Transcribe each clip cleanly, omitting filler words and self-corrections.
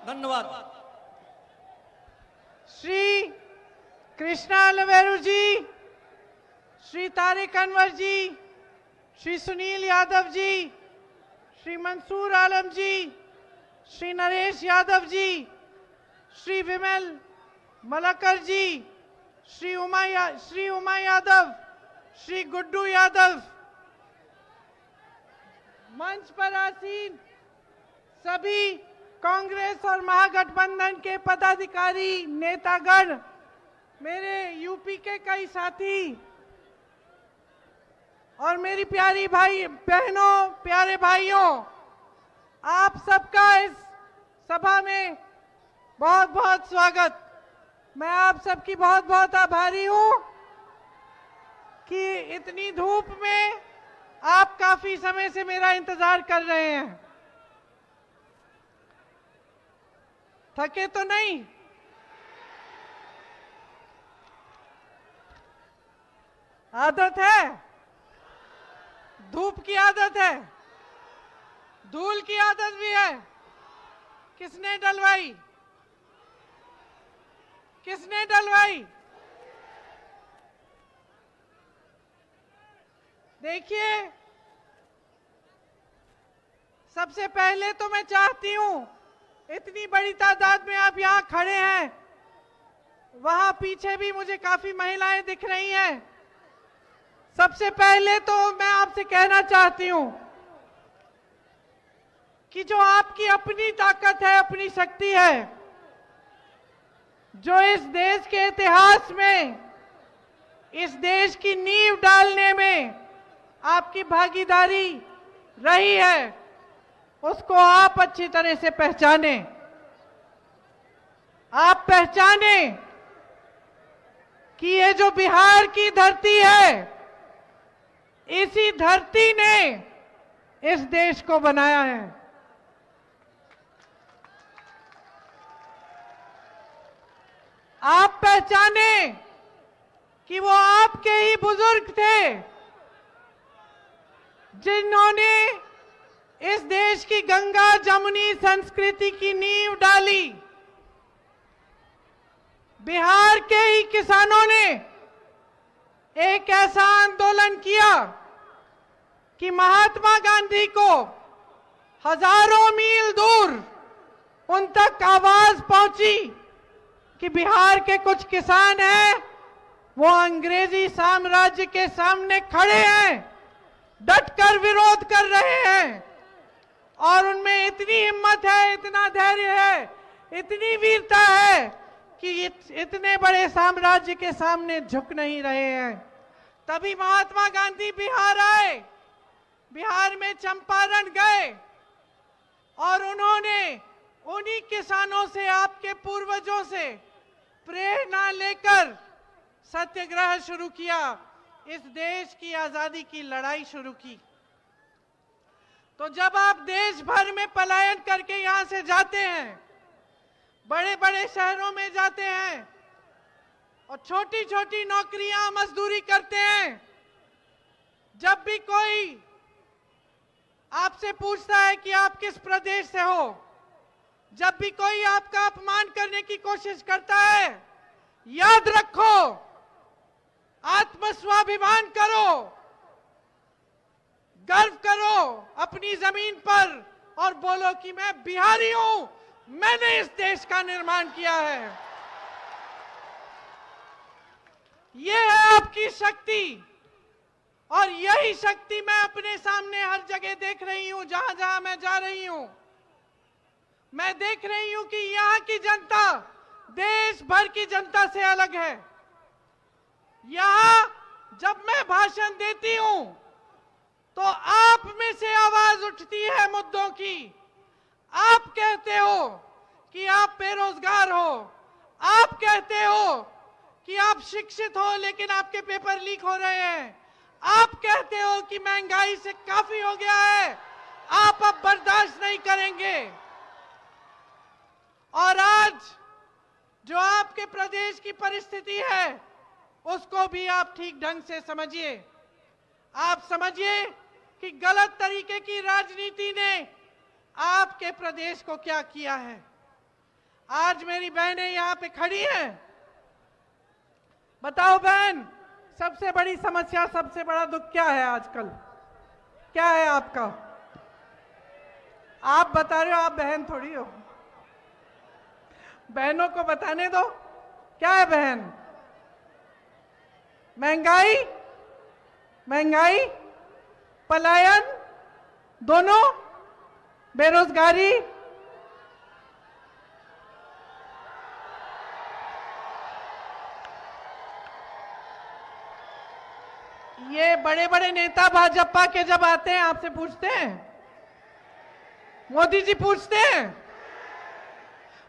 धन्यवाद। श्री कृष्णा लवेरू जी, श्री तारिक अनवर जी, श्री सुनील यादव जी, श्री मंसूर आलम जी, श्री नरेश यादव जी, श्री विमल मलकर जी, श्री उमा यादव, श्री गुड्डू यादव, मंच पर आसीन सभी कांग्रेस और महागठबंधन के पदाधिकारी, नेतागण, मेरे यूपी के कई साथी और मेरी प्यारी भाई बहनों, प्यारे भाइयों, आप सबका इस सभा में बहुत बहुत स्वागत। मैं आप सबकी बहुत बहुत आभारी हूं कि इतनी धूप में आप काफी समय से मेरा इंतजार कर रहे हैं। थके तो नहीं? आदत है, धूप की आदत है, धूल की आदत भी है। किसने डलवाई? किसने डलवाई? देखिए, सबसे पहले तो मैं चाहती हूं, इतनी बड़ी तादाद में आप यहां खड़े हैं, वहां पीछे भी मुझे काफी महिलाएं दिख रही हैं। सबसे पहले तो मैं आपसे कहना चाहती हूं कि जो आपकी अपनी ताकत है, अपनी शक्ति है, जो इस देश के इतिहास में, इस देश की नींव डालने में आपकी भागीदारी रही है, उसको आप अच्छी तरह से पहचाने। आप पहचाने कि ये जो बिहार की धरती है, इसी धरती ने इस देश को बनाया है। आप पहचाने कि वो आपके ही बुजुर्ग थे जिन्होंने इस देश की गंगा जमुनी संस्कृति की नींव डाली। बिहार के ही किसानों ने एक ऐसा आंदोलन किया कि महात्मा गांधी को हजारों मील दूर उन तक आवाज पहुंची कि बिहार के कुछ किसान हैं, वो अंग्रेजी साम्राज्य के सामने खड़े हैं, डटकर विरोध कर रहे हैं और उनमें इतनी हिम्मत है, इतना धैर्य है, इतनी वीरता है कि इतने बड़े साम्राज्य के सामने झुक नहीं रहे हैं। तभी महात्मा गांधी बिहार आए, बिहार में चंपारण गए और उन्होंने उन्हीं किसानों से, आपके पूर्वजों से प्रेरणा लेकर सत्याग्रह शुरू किया, इस देश की आजादी की लड़ाई शुरू की। तो जब आप देश भर में पलायन करके यहां से जाते हैं, बड़े बड़े शहरों में जाते हैं और छोटी छोटी नौकरियां, मजदूरी करते हैं, जब भी कोई आपसे पूछता है कि आप किस प्रदेश से हो, जब भी कोई आपका अपमान करने की कोशिश करता है, याद रखो, आत्मस्वाभिमान करो, गर्व करो अपनी जमीन पर और बोलो कि मैं बिहारी हूं, मैंने इस देश का निर्माण किया है। ये है आपकी शक्ति और यही शक्ति मैं अपने सामने हर जगह देख रही हूं, जहां जहां मैं जा रही हूं। मैं देख रही हूं कि यहां की जनता देश भर की जनता से अलग है। यहां जब मैं भाषण देती हूं तो आप में से आवाज उठती है मुद्दों की। आप कहते हो कि आप बेरोजगार हो, आप कहते हो कि आप शिक्षित हो लेकिन आपके पेपर लीक हो रहे हैं, आप कहते हो कि महंगाई से काफी हो गया है, आप अब बर्दाश्त नहीं करेंगे। और आज जो आपके प्रदेश की परिस्थिति है उसको भी आप ठीक ढंग से समझिए। आप समझिए कि गलत तरीके की राजनीति ने आपके प्रदेश को क्या किया है। आज मेरी बहनें यहाँ पे खड़ी हैं। बताओ बहन, सबसे बड़ी समस्या, सबसे बड़ा दुख क्या है आजकल? क्या है आपका? आप बता रहे हो, आप बहन थोड़ी हो। बहनों को बताने दो, क्या है बहन? महंगाई, महंगाई, पलायन, दोनों, बेरोजगारी। ये बड़े बड़े नेता भाजपा के जब आते हैं आपसे पूछते हैं, मोदी जी पूछते हैं,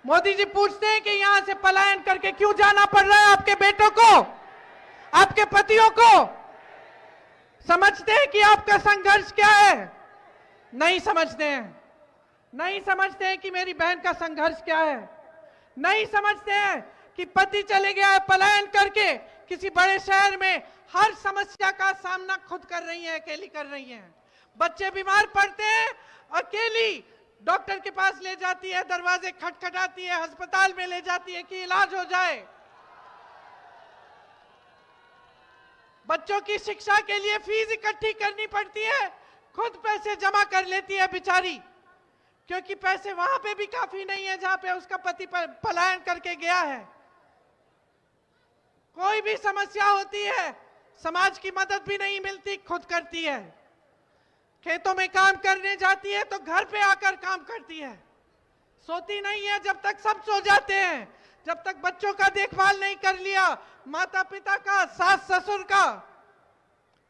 मोदी जी पूछते हैं कि यहां से पलायन करके क्यों जाना पड़ रहा है आपके बेटों को, आपके पतियों को? समझते हैं कि आपका संघर्ष क्या है? नहीं समझते हैं। नहीं समझते हैं कि मेरी बहन का संघर्ष क्या है। नहीं समझते हैं कि पति चले गया है पलायन करके किसी बड़े शहर में, हर समस्या का सामना खुद कर रही है, अकेली कर रही है। बच्चे बीमार पड़ते हैं, अकेली डॉक्टर के पास ले जाती है, दरवाजे खटखटाती है, अस्पताल में ले जाती है कि इलाज हो जाए। बच्चों की शिक्षा के लिए फीस इकट्ठी करनी पड़ती है, खुद पैसे जमा कर लेती है बेचारी, क्योंकि पैसे वहां पे भी काफी नहीं है जहां पे उसका पति पलायन करके गया है। कोई भी समस्या होती है, समाज की मदद भी नहीं मिलती, खुद करती है। खेतों में काम करने जाती है तो घर पे आकर काम करती है, सोती नहीं है जब तक सब सो जाते हैं, जब तक बच्चों का देखभाल नहीं कर लिया, माता पिता का, सास ससुर का,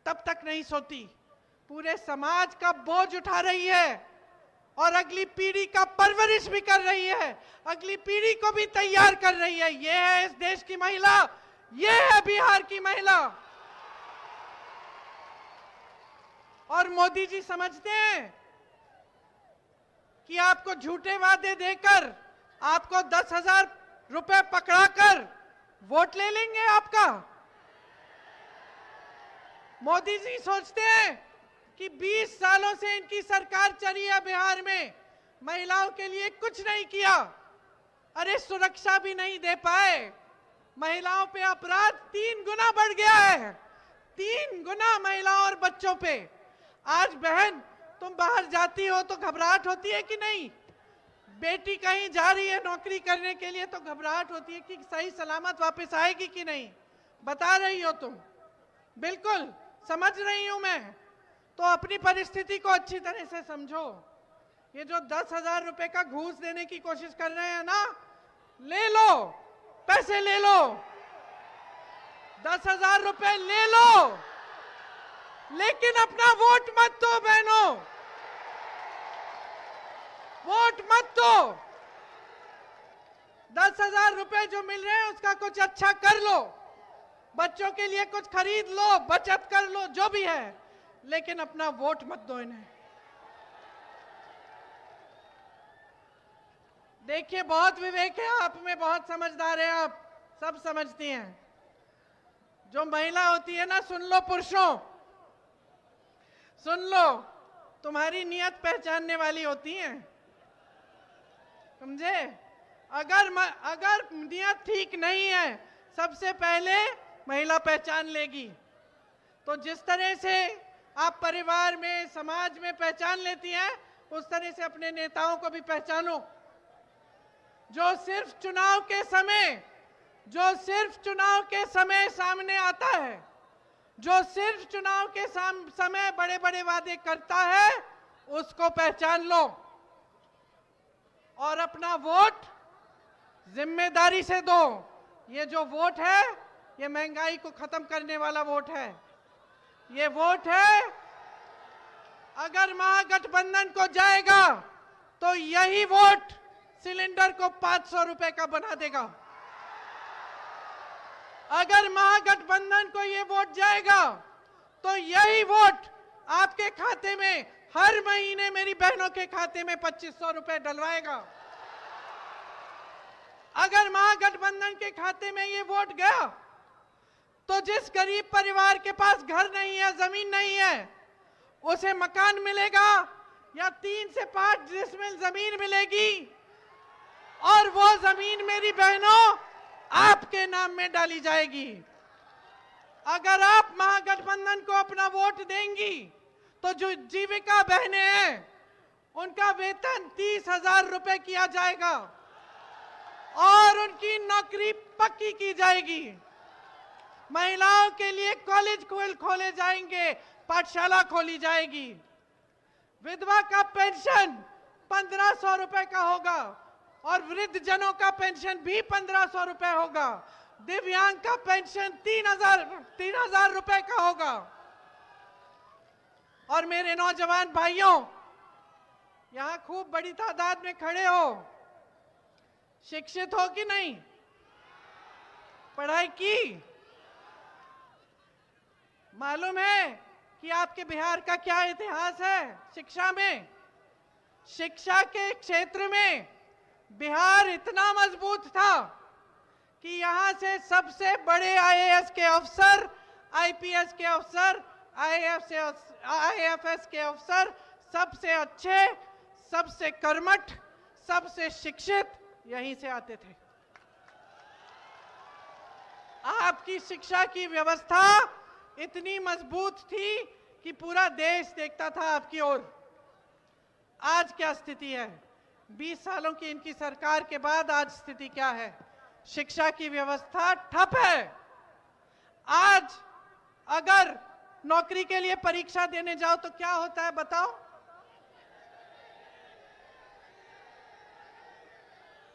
तब तक नहीं सोती। पूरे समाज का बोझ उठा रही है और अगली पीढ़ी का परवरिश भी कर रही है, अगली पीढ़ी को भी तैयार कर रही है। ये है इस देश की महिला, ये है बिहार की महिला। और मोदी जी समझते हैं कि आपको झूठे वादे देकर, आपको 10,000 रुपए पकड़ाकर वोट ले लेंगे आपका। मोदी जी सोचते हैं कि 20 सालों से इनकी सरकार चली है बिहार में, महिलाओं के लिए कुछ नहीं किया। अरे सुरक्षा भी नहीं दे पाए, महिलाओं पे अपराध 3 गुना बढ़ गया है, 3 गुना महिलाओं और बच्चों पे। आज बहन तुम बाहर जाती हो तो घबराहट होती है कि नहीं? बेटी कहीं जा रही है नौकरी करने के लिए तो घबराहट होती है कि सही सलामत वापस आएगी कि नहीं। बता रही हो तुम, बिल्कुल समझ रही हूं मैं। तो अपनी परिस्थिति को अच्छी तरह से समझो। ये जो 10,000 रुपए का घूस देने की कोशिश कर रहे हैं ना, ले लो, पैसे ले लो, 10,000 रुपए ले लो, लेकिन अपना वोट मत दो बहनों, वोट मत दो। 10,000 रुपए जो मिल रहे हैं उसका कुछ अच्छा कर लो, बच्चों के लिए कुछ खरीद लो, बचत कर लो, जो भी है, लेकिन अपना वोट मत दो इन्हें। देखिए बहुत विवेक है आप में, बहुत समझदार है आप, सब समझती हैं। जो महिला होती है ना, सुन लो पुरुषों, सुन लो, तुम्हारी नियत पहचानने वाली होती है, समझे? अगर नियत ठीक नहीं है, सबसे पहले महिला पहचान लेगी। तो जिस तरह से आप परिवार में, समाज में पहचान लेती हैं, उस तरह से अपने नेताओं को भी पहचानो, जो सिर्फ चुनाव के समय सामने आता है, जो सिर्फ चुनाव के समय बड़े बड़े वादे करता है, उसको पहचान लो और अपना वोट जिम्मेदारी से दो। ये जो वोट है, ये महंगाई को खत्म करने वाला वोट है। ये वोट है, अगर महागठबंधन को जाएगा तो यही वोट सिलेंडर को 500 रुपए का बना देगा। अगर महागठबंधन को ये वोट जाएगा तो यही वोट आपके खाते में हर महीने, मेरी बहनों के खाते में 2500 रुपए डलवाएगा। अगर महागठबंधन के खाते में ये वोट गया तो जिस गरीब परिवार के पास घर नहीं है, जमीन नहीं है, उसे मकान मिलेगा या 3 से 5 डिसमिल जमीन मिलेगी, और वो जमीन जमीन मेरी बहनों आपके नाम में डाली जाएगी। अगर आप महागठबंधन को अपना वोट देंगी तो जो जीविका बहनें हैं उनका वेतन 30,000 रुपए किया जाएगा और उनकी नौकरी पक्की की जाएगी। महिलाओं के लिए कॉलेज खोले जाएंगे, पाठशाला खोली जाएगी। विधवा का पेंशन 1,500 रुपए का होगा और वृद्ध जनों का पेंशन भी 1,500 रुपए होगा। दिव्यांग का पेंशन 3,000 रुपए का होगा। और मेरे नौजवान भाइयों, यहां खूब बड़ी तादाद में खड़े हो, शिक्षित हो कि नहीं? पढ़ाई की? मालूम है कि आपके बिहार का क्या इतिहास है शिक्षा में? शिक्षा के क्षेत्र में बिहार इतना मजबूत था कि यहां से सबसे बड़े आईएएस के अफसर, आईपीएस के अफसर, आईएफएस के अफसर, सबसे अच्छे, सबसे कर्मठ, सबसे शिक्षित यहीं से आते थे। आपकी शिक्षा की व्यवस्था इतनी मजबूत थी कि पूरा देश देखता था आपकी ओर। आज क्या स्थिति है? 20 सालों की इनकी सरकार के बाद आज स्थिति क्या है? शिक्षा की व्यवस्था ठप है। आज अगर नौकरी के लिए परीक्षा देने जाओ तो क्या होता है बताओ?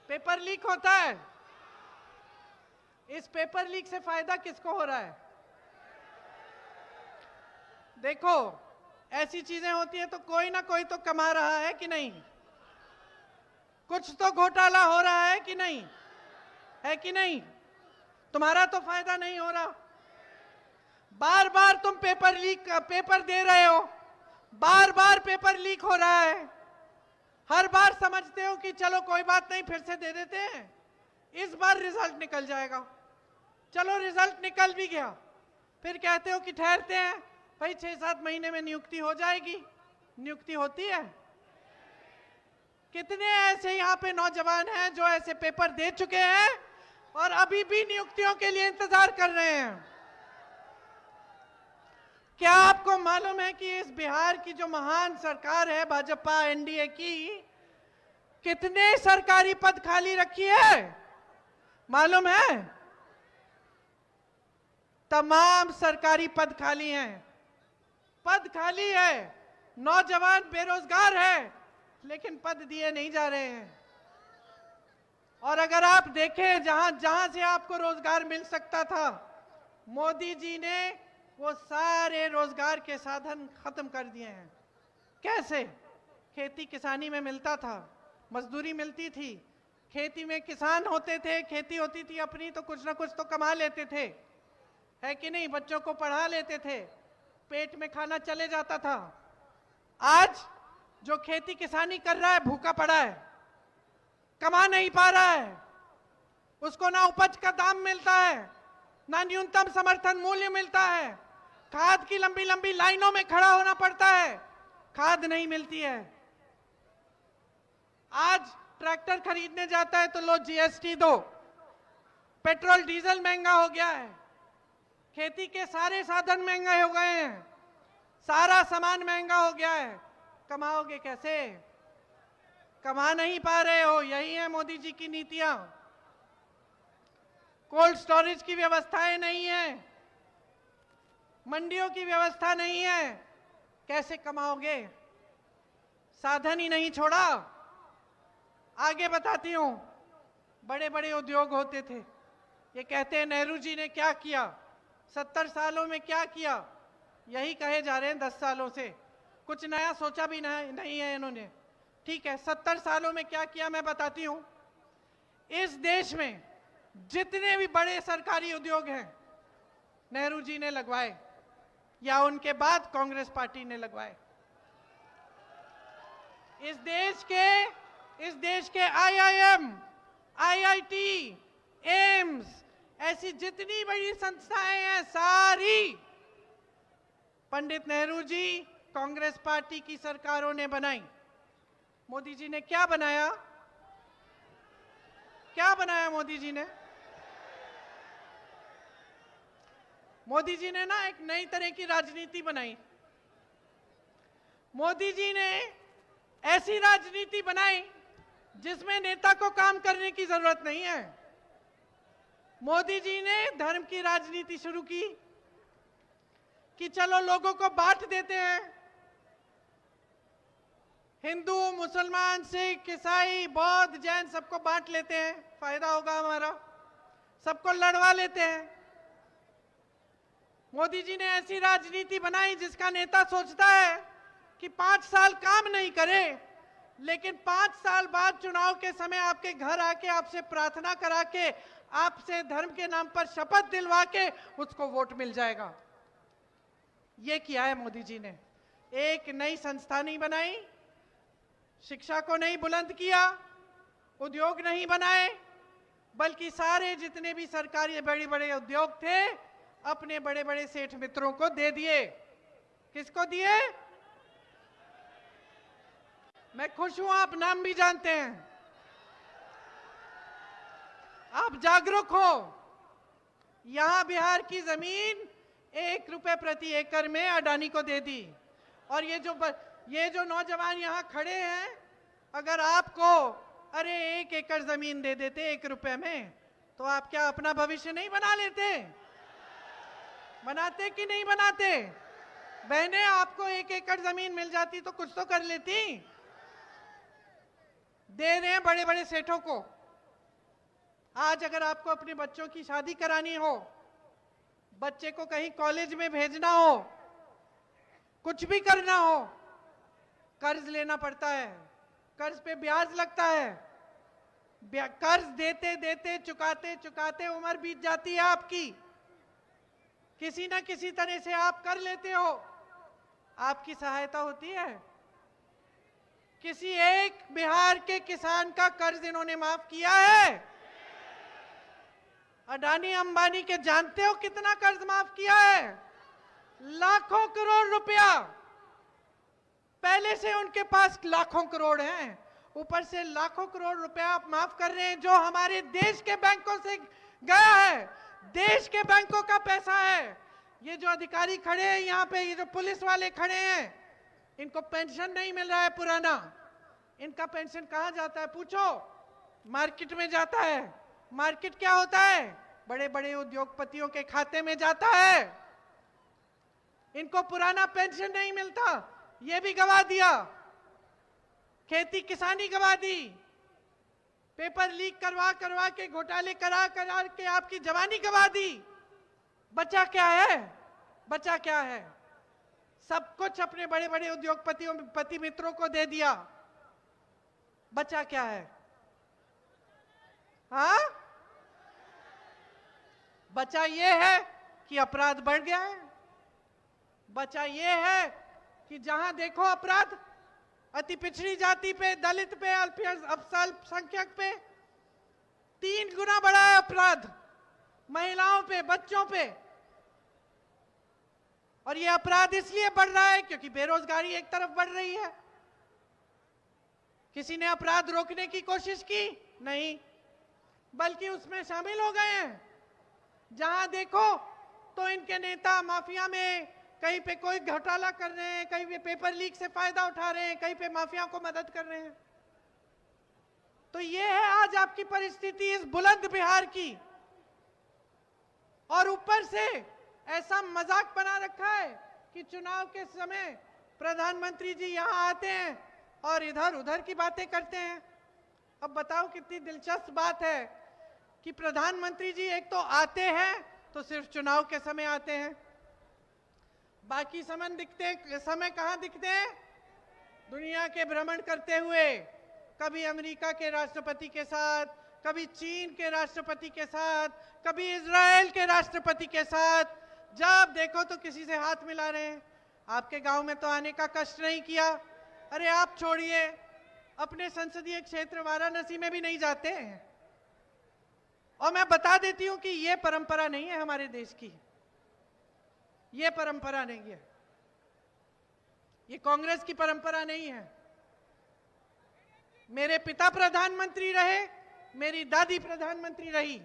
पेपर लीक होता है। इस पेपर लीक से फायदा किसको हो रहा है? देखो, ऐसी चीजें होती है तो कोई ना कोई तो कमा रहा है कि नहीं? कुछ तो घोटाला हो रहा है कि नहीं? है कि नहीं? तुम्हारा तो फायदा नहीं हो रहा। बार बार तुम पेपर दे रहे हो, बार बार पेपर लीक हो रहा है। हर बार समझते हो कि चलो कोई बात नहीं, फिर से दे देते हैं, इस बार रिजल्ट निकल जाएगा। चलो रिजल्ट निकल भी गया, फिर कहते हो कि ठहरते हैं भाई, 6-7 महीने में नियुक्ति हो जाएगी। नियुक्ति होती है? कितने ऐसे यहाँ पे नौजवान हैं जो ऐसे पेपर दे चुके हैं और अभी भी नियुक्तियों के लिए इंतजार कर रहे हैं। क्या आपको मालूम है कि इस बिहार की जो महान सरकार है भाजपा एनडीए की, कितने सरकारी पद खाली रखी है? मालूम है? तमाम सरकारी पद खाली हैं। पद खाली है, नौजवान बेरोजगार है, लेकिन पद दिए नहीं जा रहे हैं। और अगर आप देखें जहां जहां से आपको रोजगार मिल सकता था, मोदी जी ने वो सारे रोजगार के साधन खत्म कर दिए हैं। कैसे? खेती किसानी में मिलता था, मजदूरी मिलती थी, खेती में किसान होते थे, खेती होती थी अपनी तो कुछ ना कुछ तो कमा लेते थे, है कि नहीं? बच्चों को पढ़ा लेते थे, पेट में खाना चले जाता था। आज जो खेती किसानी कर रहा है भूखा पड़ा है, कमा नहीं पा रहा है, उसको ना उपज का दाम मिलता है, ना न्यूनतम समर्थन मूल्य मिलता है, खाद की लंबी लंबी लाइनों में खड़ा होना पड़ता है, खाद नहीं मिलती है। आज ट्रैक्टर खरीदने जाता है तो लो जीएसटी दो, पेट्रोल डीजल महंगा हो गया है, खेती के सारे साधन महंगे हो गए हैं, सारा सामान महंगा हो गया है। कमाओगे कैसे? कमा नहीं पा रहे हो, यही है मोदी जी की नीतियां। कोल्ड स्टोरेज की व्यवस्थाएं नहीं है, मंडियों की व्यवस्था नहीं है, कैसे कमाओगे? साधन ही नहीं छोड़ा। आगे बताती हूं, बड़े बड़े उद्योग होते थे, ये कहते हैं नेहरू जी ने क्या किया, 70 सालों में क्या किया, यही कहे जा रहे हैं 10 सालों से, कुछ नया सोचा भी नहीं है इन्होंने। ठीक है, 70 सालों में क्या किया मैं बताती हूं। इस देश में जितने भी बड़े सरकारी उद्योग हैं नेहरू जी ने लगवाए या उनके बाद कांग्रेस पार्टी ने लगवाए। इस देश के आईआईएम, आईआईटी, एम्स, ऐसी जितनी बड़ी संस्थाएं हैं सारी पंडित नेहरू जी, कांग्रेस पार्टी की सरकारों ने बनाई। मोदी जी ने क्या बनाया? क्या बनाया मोदी जी ने? मोदी जी ने ना एक नई तरह की राजनीति बनाई। मोदी जी ने ऐसी राजनीति बनाई जिसमें नेता को काम करने की जरूरत नहीं है। मोदी जी ने धर्म की राजनीति शुरू की कि चलो लोगों को बांट देते हैं, हिंदू, मुसलमान, सिख, ईसाई, बौद्ध, जैन सबको बांट लेते हैं, फायदा होगा हमारा, सबको लड़वा लेते हैं। मोदी जी ने ऐसी राजनीति बनाई जिसका नेता सोचता है कि 5 साल काम नहीं करे, लेकिन 5 साल बाद चुनाव के समय आपके घर आके आपसे प्रार्थना करा के आपसे धर्म के नाम पर शपथ दिलवा के उसको वोट मिल जाएगा। ये किया है मोदी जी ने। एक नई संस्था नहीं बनाई, शिक्षा को नहीं बुलंद किया, उद्योग नहीं बनाए, बल्कि सारे जितने भी सरकारी बड़े बड़े उद्योग थे अपने बड़े बड़े सेठ मित्रों को दे दिए। किसको दिए? मैं खुश हूं, आप नाम भी जानते हैं, आप जागरूक हो। यहां बिहार की जमीन 1 रुपए प्रति एकड़ में अडानी को दे दी। और ये जो नौजवान यहां खड़े हैं, अगर आपको अरे 1 एकड़ जमीन दे देते 1 रुपए में, तो आप क्या अपना भविष्य नहीं बना लेते? बनाते कि नहीं बनाते? बहनें, आपको 1 एकड़ जमीन मिल जाती तो कुछ तो कर लेती। दे रहे हैं बड़े बड़े सेठों को। आज अगर आपको अपने बच्चों की शादी करानी हो, बच्चे को कहीं कॉलेज में भेजना हो, कुछ भी करना हो, कर्ज लेना पड़ता है। कर्ज पे ब्याज लगता है। कर्ज देते देते चुकाते चुकाते उम्र बीत जाती है आपकी। किसी ना किसी तरह से आप कर लेते हो, आपकी सहायता होती है। किसी एक बिहार के किसान का कर्ज इन्होंने माफ किया है? अडानी अंबानी के जानते हो कितना कर्ज माफ किया है? लाखों करोड़ रुपया। पहले से उनके पास लाखों करोड़ हैं, ऊपर से लाखों करोड़ रुपया आप माफ कर रहे हैं जो हमारे देश के बैंकों से गया है। देश के बैंकों का पैसा है। ये जो अधिकारी खड़े हैं यहाँ पे, ये जो पुलिस वाले खड़े हैं, इनको पेंशन नहीं मिल रहा है पुराना। इनका पेंशन कहाँ जाता है पूछो? मार्केट में जाता है। मार्केट क्या होता है? बड़े बड़े उद्योगपतियों के खाते में जाता है। इनको पुराना पेंशन नहीं मिलता, ये भी गवा दिया। खेती किसानी गवा दी। पेपर लीक करवा करवा के, घोटाले करा करा के आपकी जवानी गवा दी। बचा क्या है? बचा क्या है? सब कुछ अपने बड़े बड़े उद्योगपतियों पति मित्रों को दे दिया। बचा क्या है? हाँ, बचा ये है कि अपराध बढ़ गया है। बचा ये है कि जहां देखो अपराध, अति पिछड़ी जाति पे, दलित पे, अल्पसंख्यक पे 3 गुना बढ़ा है अपराध। महिलाओं पे, बच्चों पे। और ये अपराध इसलिए बढ़ रहा है क्योंकि बेरोजगारी एक तरफ बढ़ रही है। किसी ने अपराध रोकने की कोशिश की? नहीं, बल्कि उसमें शामिल हो गए हैं। जहां देखो तो इनके नेता माफिया में, कहीं पे कोई घोटाला कर रहे हैं, कहीं पे पेपर लीक से फायदा उठा रहे हैं, कहीं पे माफिया को मदद कर रहे हैं। तो ये है आज आपकी परिस्थिति इस बुलंद बिहार की। और ऊपर से ऐसा मजाक बना रखा है कि चुनाव के समय प्रधानमंत्री जी यहां आते हैं और इधर उधर की बातें करते हैं। अब बताओ कितनी दिलचस्प बात है कि प्रधानमंत्री जी एक तो आते हैं तो सिर्फ चुनाव के समय आते हैं, बाकी समय कहां दिखते हैं? दुनिया के भ्रमण करते हुए, कभी अमेरिका के राष्ट्रपति के साथ, कभी चीन के राष्ट्रपति के साथ, कभी इजराइल के राष्ट्रपति के साथ। जब देखो तो किसी से हाथ मिला रहे हैं। आपके गांव में तो आने का कष्ट नहीं किया। अरे आप छोड़िए, अपने संसदीय क्षेत्र वाराणसी में भी नहीं जाते हैं। और मैं बता देती हूं कि यह परंपरा नहीं है हमारे देश की। ये परंपरा नहीं है, ये कांग्रेस की परंपरा नहीं है। मेरे पिता प्रधानमंत्री रहे, मेरी दादी प्रधानमंत्री रही,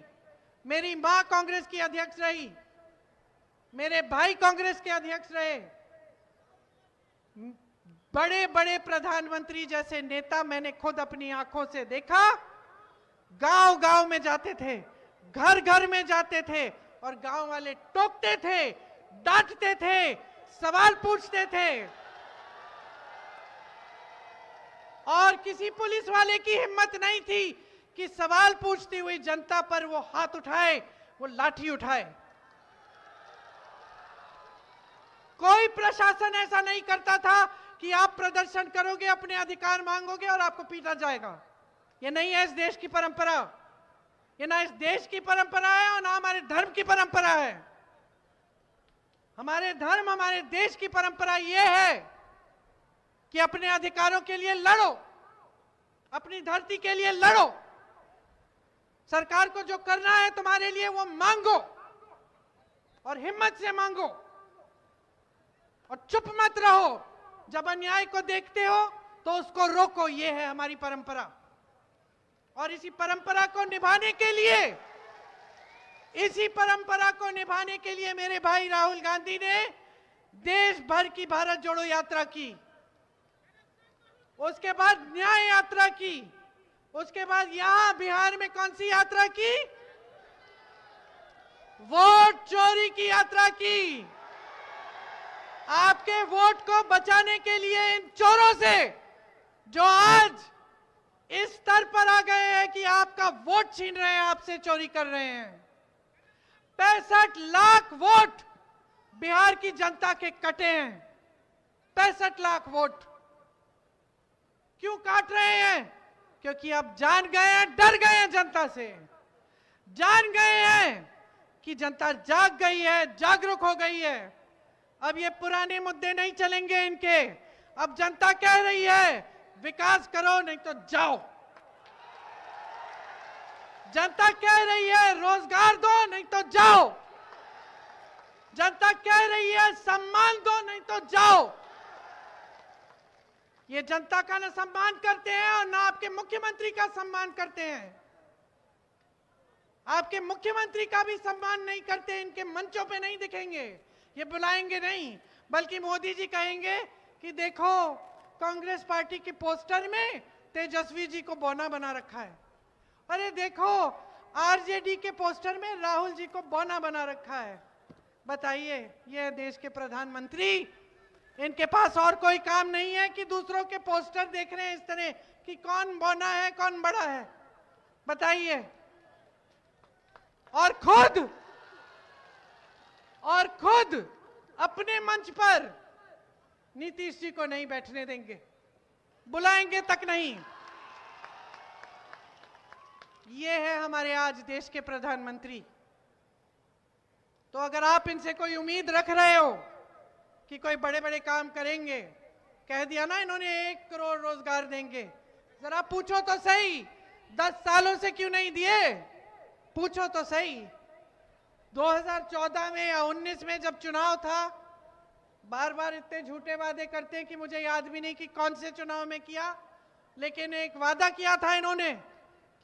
मेरी मां कांग्रेस की अध्यक्ष रही, मेरे भाई कांग्रेस के अध्यक्ष रहे। बड़े बड़े प्रधानमंत्री जैसे नेता मैंने खुद अपनी आंखों से देखा। गांव गांव में जाते थे, घर घर में जाते थे और गांव वाले टोकते थे, डांटते थे, सवाल पूछते थे और किसी पुलिस वाले की हिम्मत नहीं थी कि सवाल पूछती हुई जनता पर वो हाथ उठाए, वो लाठी उठाए। कोई प्रशासन ऐसा नहीं करता था कि आप प्रदर्शन करोगे, अपने अधिकार मांगोगे और आपको पीटा जाएगा। ये नहीं है इस देश की परंपरा। ये ना इस देश की परंपरा है और ना हमारे धर्म की परंपरा है। हमारे धर्म, हमारे देश की परंपरा ये है कि अपने अधिकारों के लिए लड़ो, अपनी धरती के लिए लड़ो, सरकार को जो करना है तुम्हारे लिए वो मांगो और हिम्मत से मांगो और चुप मत रहो। जब अन्याय को देखते हो तो उसको रोको। ये है हमारी परंपरा और इसी परंपरा को निभाने के लिए मेरे भाई राहुल गांधी ने देश भर की भारत जोड़ो यात्रा की, उसके बाद न्याय यात्रा की, उसके बाद यहां बिहार में कौन सी यात्रा की? वोट चोरी की यात्रा की। आपके वोट को बचाने के लिए इन चोरों से जो आज इस स्तर पर आ गए हैं कि आपका वोट छीन रहे हैं, आपसे चोरी कर रहे हैं। 65 लाख वोट बिहार की जनता के कटे हैं। 65 लाख वोट क्यों काट रहे हैं? क्योंकि अब जान गए हैं, डर गए हैं जनता से, जान गए हैं कि जनता जाग गई है, जागरूक हो गई है। अब ये पुराने मुद्दे नहीं चलेंगे इनके। अब जनता कह रही है विकास करो नहीं तो जाओ। जनता कह रही है रोजगार दो नहीं तो जाओ। जनता कह रही है सम्मान दो नहीं तो जाओ। ये जनता का ना सम्मान करते हैं और ना आपके मुख्यमंत्री का सम्मान करते हैं। आपके मुख्यमंत्री का भी सम्मान नहीं करते। इनके मंचों पे नहीं दिखेंगे, ये बुलाएंगे नहीं, बल्कि मोदी जी कहेंगे कि देखो कांग्रेस पार्टी के पोस्टर में तेजस्वी जी को बौना बना रखा है। अरे देखो आरजेडी के पोस्टर में राहुल जी को बौना बना रखा है। बताइए, ये देश के प्रधानमंत्री, इनके पास और कोई काम नहीं है कि दूसरों के पोस्टर देख रहे हैं इस तरह कि कौन बौना है, कौन बड़ा है? बताइए। और खुद अपने मंच पर नीतीश जी को नहीं बैठने देंगे, बुलाएंगे तक नहीं। ये है हमारे आज देश के प्रधानमंत्री। तो अगर आप इनसे कोई उम्मीद रख रहे हो कि कोई बड़े बड़े काम करेंगे, कह दिया ना इन्होंने 1 करोड़ रोजगार देंगे, जरा पूछो तो सही 10 सालों से क्यों नहीं दिए? पूछो तो सही। 2014 में या 19 में जब चुनाव था, बार बार इतने झूठे वादे करते हैं कि मुझे याद भी नहीं कि कौन से चुनाव में किया, लेकिन एक वादा किया था इन्होंने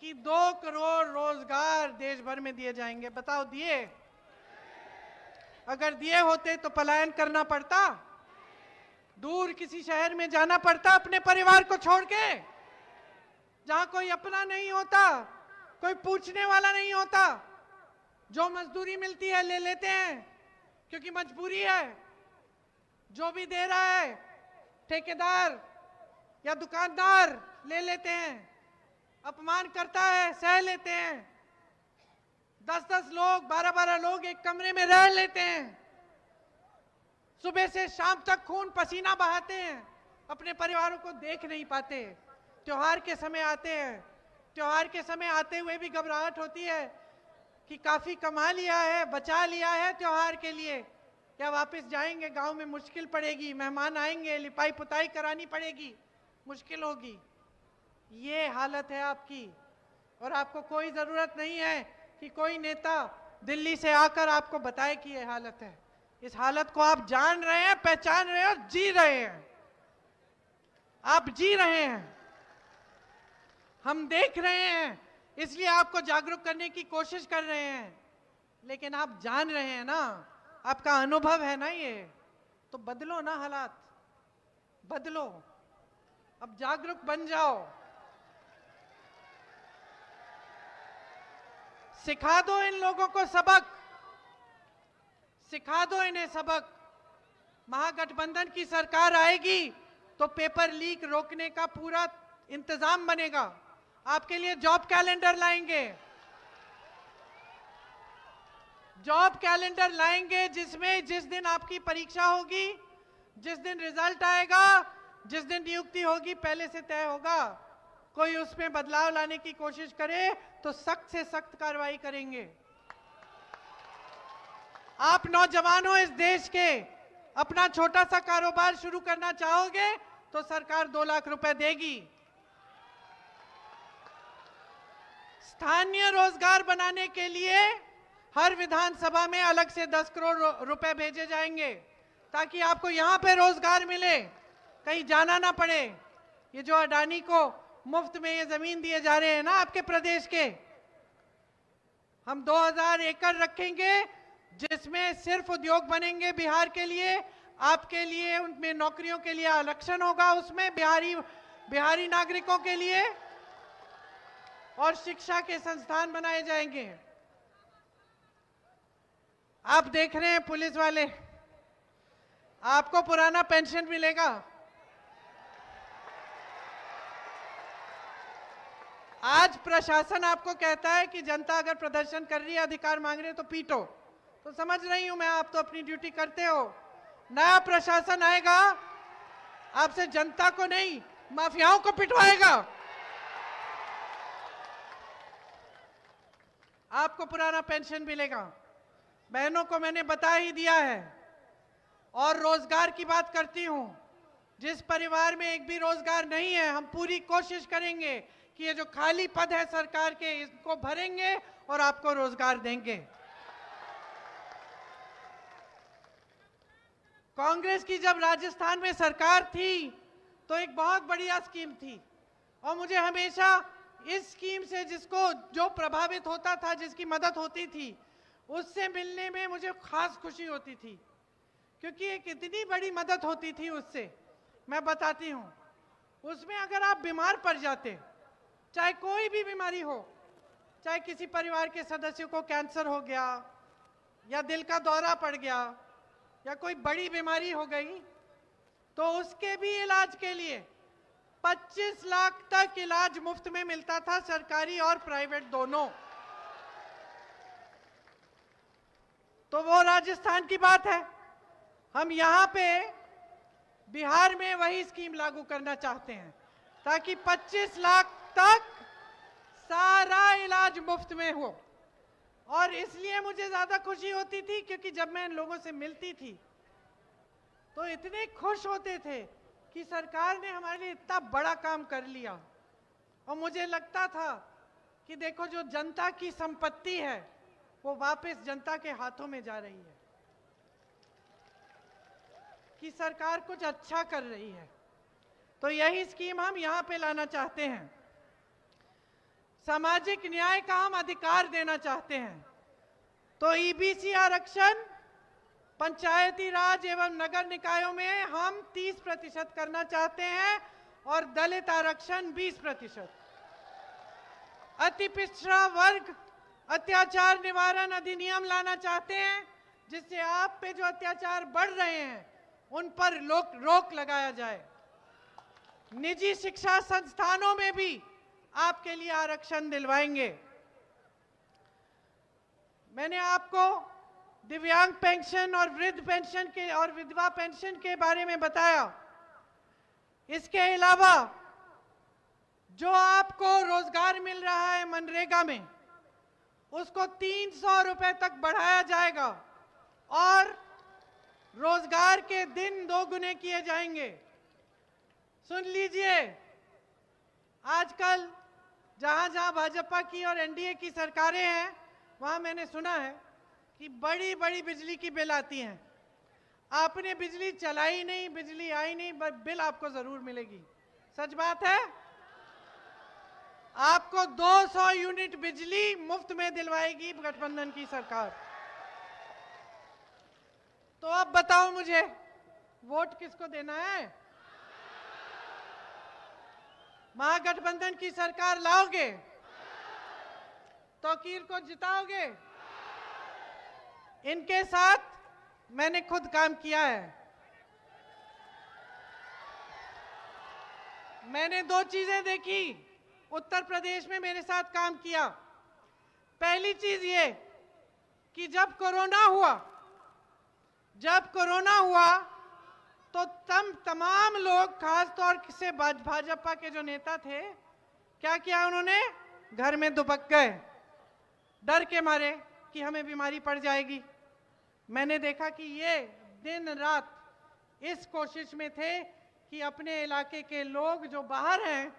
कि 2 करोड़ रोजगार देश भर में दिए जाएंगे। बताओ दिए? अगर दिए होते तो पलायन करना पड़ता, दूर किसी शहर में जाना पड़ता अपने परिवार को छोड़ के, जहां कोई अपना नहीं होता, कोई पूछने वाला नहीं होता। जो मजदूरी मिलती है ले लेते हैं क्योंकि मजबूरी है। जो भी दे रहा है ठेकेदार या दुकानदार ले लेते हैं, अपमान करता है सह लेते हैं। 10-10 लोग, 12-12 लोग एक कमरे में रह लेते हैं, सुबह से शाम तक खून पसीना बहाते हैं, अपने परिवारों को देख नहीं पाते। त्योहार के समय आते हैं, त्योहार के समय आते हुए भी घबराहट होती है कि काफी कमा लिया है, बचा लिया है त्योहार के लिए, क्या वापस जाएंगे गांव में मुश्किल पड़ेगी, मेहमान आएंगे, लिपाई पुताई करानी पड़ेगी, मुश्किल होगी। ये हालत है आपकी। और आपको कोई जरूरत नहीं है कि कोई नेता दिल्ली से आकर आपको बताए कि ये हालत है। इस हालत को आप जान रहे हैं, पहचान रहे हैं और जी रहे हैं। आप जी रहे हैं। हम देख रहे हैं इसलिए आपको जागरूक करने की कोशिश कर रहे हैं, लेकिन आप जान रहे हैं ना, आपका अनुभव है ना ये, तो बदलो ना हालात, बदलो, अब जागरूक बन जाओ, सिखा दो इन लोगों को सबक, सिखा दो इन्हें सबक। महागठबंधन की सरकार आएगी तो पेपर लीक रोकने का पूरा इंतजाम बनेगा। आपके लिए जॉब कैलेंडर लाएंगे, जॉब कैलेंडर लाएंगे जिसमें जिस दिन आपकी परीक्षा होगी, जिस दिन रिजल्ट आएगा, जिस दिन नियुक्ति होगी, पहले से तय होगा। कोई उसमें बदलाव लाने की कोशिश करे तो सख्त से सख्त कार्रवाई करेंगे। आप नौजवान हो इस देश के, अपना छोटा सा कारोबार शुरू करना चाहोगे तो सरकार 2 लाख रुपए देगी। स्थानीय रोजगार बनाने के लिए हर विधानसभा में अलग से 10 करोड़ रुपए भेजे जाएंगे ताकि आपको यहां पे रोजगार मिले, कहीं जाना ना पड़े। ये जो अडानी को मुफ्त में ये जमीन दिए जा रहे हैं ना आपके प्रदेश के, हम 2000 एकड़ रखेंगे जिसमें सिर्फ उद्योग बनेंगे बिहार के लिए, आपके लिए, उनमें नौकरियों के लिए आरक्षण होगा, उसमें बिहारी नागरिकों के लिए, और शिक्षा के संस्थान बनाए जाएंगे। आप देख रहे हैं पुलिस वाले, आपको पुराना पेंशन मिलेगा। आज प्रशासन आपको कहता है कि जनता अगर प्रदर्शन कर रही है, अधिकार मांग रही है तो पीटो, तो समझ रही हूं मैं, आप तो अपनी ड्यूटी करते हो। नया प्रशासन आएगा, आपसे जनता को नहीं माफियाओं को पिटवाएगा। आपको पुराना पेंशन मिलेगा। बहनों को मैंने बता ही दिया है। और रोजगार की बात करती हूं, जिस परिवार में एक भी रोजगार नहीं है, हम पूरी कोशिश करेंगे कि ये जो खाली पद है सरकार के, इसको भरेंगे और आपको रोजगार देंगे। कांग्रेस की जब राजस्थान में सरकार थी तो एक बहुत बढ़िया स्कीम थी, और मुझे हमेशा इस स्कीम से जिसको जो प्रभावित होता था, जिसकी मदद होती थी, उससे मिलने में मुझे खास खुशी होती थी, क्योंकि एक इतनी बड़ी मदद होती थी उससे। मैं बताती हूँ, उसमें अगर आप बीमार पड़ जाते, चाहे कोई भी बीमारी हो, चाहे किसी परिवार के सदस्य को कैंसर हो गया या दिल का दौरा पड़ गया या कोई बड़ी बीमारी हो गई, तो उसके भी इलाज के लिए 25 लाख तक इलाज मुफ्त में मिलता था, सरकारी और प्राइवेट दोनों। तो वो राजस्थान की बात है। हम यहां पे बिहार में वही स्कीम लागू करना चाहते हैं ताकि 25 लाख तक सारा इलाज मुफ्त में हो। और इसलिए मुझे ज्यादा खुशी होती थी क्योंकि जब मैं इन लोगों से मिलती थी तो इतने खुश होते थे कि सरकार ने हमारे लिए इतना बड़ा काम कर लिया। और मुझे लगता था कि देखो, जो जनता की संपत्ति है वो वापस जनता के हाथों में जा रही है, कि सरकार कुछ अच्छा कर रही है। तो यही स्कीम हम यहां पे लाना चाहते हैं। सामाजिक न्याय का हम अधिकार देना चाहते हैं। तो ईबीसी आरक्षण पंचायती राज एवं नगर निकायों में हम 30% करना चाहते हैं और दलित आरक्षण 20%। अति पिछड़ा वर्ग अत्याचार निवारण अधिनियम लाना चाहते हैं, जिससे आप पे जो अत्याचार बढ़ रहे हैं उन पर रोक लगाया जाए। निजी शिक्षा संस्थानों में भी आपके लिए आरक्षण दिलवाएंगे। मैंने आपको दिव्यांग पेंशन और वृद्ध पेंशन के और विधवा पेंशन के बारे में बताया। इसके अलावा जो आपको रोजगार मिल रहा है मनरेगा में, उसको 300 रुपए तक बढ़ाया जाएगा और रोजगार के दिन 2 गुने किए जाएंगे। सुन लीजिए, आजकल जहां जहां भाजपा की और एनडीए की सरकारें हैं, वहां मैंने सुना है कि बड़ी बड़ी बिजली की बिल आती हैं। आपने बिजली चलाई नहीं, बिजली आई नहीं, बिल आपको जरूर मिलेगी। सच बात है। आपको 200 यूनिट बिजली मुफ्त में दिलवाएगी गठबंधन की सरकार। तो अब बताओ मुझे, वोट किसको देना है? महागठबंधन की सरकार लाओगे? तौकीर को जिताओगे? इनके साथ मैंने खुद काम किया है। मैंने दो चीजें देखी, उत्तर प्रदेश में मेरे साथ काम किया। पहली चीज ये कि जब कोरोना हुआ तो तमाम लोग, खास तौर से भाजपा के जो नेता थे, क्या किया उन्होंने? घर में दुबक गए, डर के मारे कि हमें बीमारी पड़ जाएगी। मैंने देखा कि ये दिन रात इस कोशिश में थे कि अपने इलाके के लोग जो बाहर हैं,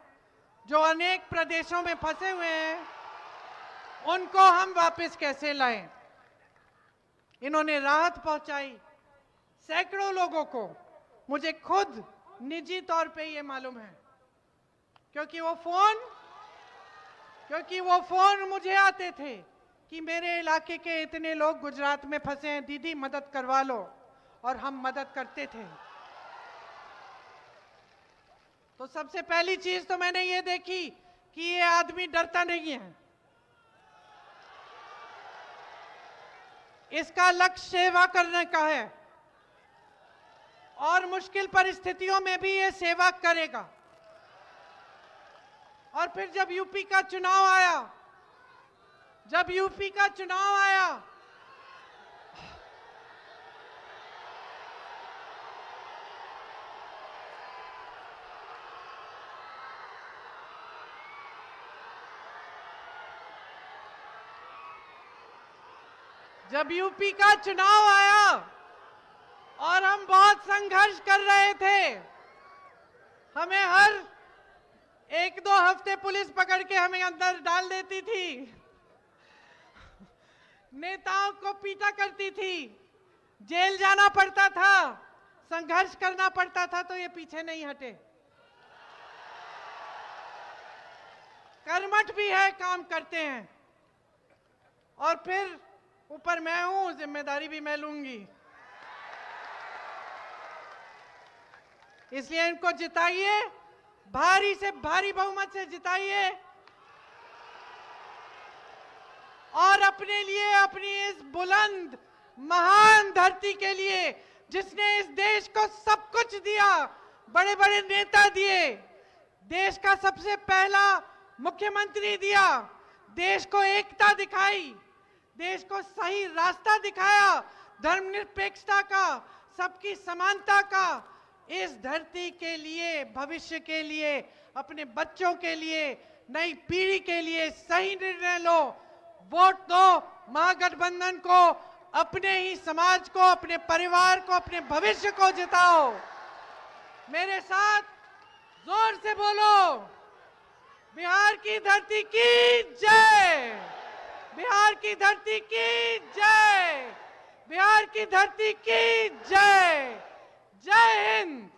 जो अनेक प्रदेशों में फंसे हुए हैं, उनको हम वापस कैसे लाएं। इन्होंने राहत पहुंचाई सैकड़ों लोगों को। मुझे खुद निजी तौर पे ये मालूम है, क्योंकि वो फोन मुझे आते थे कि मेरे इलाके के इतने लोग गुजरात में फंसे हैं, दीदी मदद करवा लो, और हम मदद करते थे। तो सबसे पहली चीज तो मैंने ये देखी कि ये आदमी डरता नहीं है। इसका लक्ष्य सेवा करने का है और मुश्किल परिस्थितियों में भी ये सेवा करेगा। और फिर जब यूपी का चुनाव आया, और हम बहुत संघर्ष कर रहे थे, हमें हर 1-2 हफ्ते पुलिस पकड़ के हमें अंदर डाल देती थी, नेताओं को पीटा करती थी, जेल जाना पड़ता था, संघर्ष करना पड़ता था, तो ये पीछे नहीं हटे। कर्मठ भी है, काम करते हैं। और फिर ऊपर मैं हूं, जिम्मेदारी भी मैं लूंगी। इसलिए इनको जिताइए, भारी से भारी बहुमत से जिताइए, और अपने लिए, अपनी इस बुलंद महान धरती के लिए, जिसने इस देश को सब कुछ दिया, बड़े बड़े नेता दिए, देश का सबसे पहला मुख्यमंत्री दिया, देश को एकता दिखाई, देश को सही रास्ता दिखाया, धर्मनिरपेक्षता का, सबकी समानता का, इस धरती के लिए, भविष्य के लिए, अपने बच्चों के लिए, नई पीढ़ी के लिए सही निर्णय लो। वोट दो महागठबंधन को, अपने ही समाज को, अपने परिवार को, अपने भविष्य को जिताओ। मेरे साथ जोर से बोलो, बिहार की धरती की जय, बिहार की धरती की जय, बिहार की धरती की जय। जय हिंद।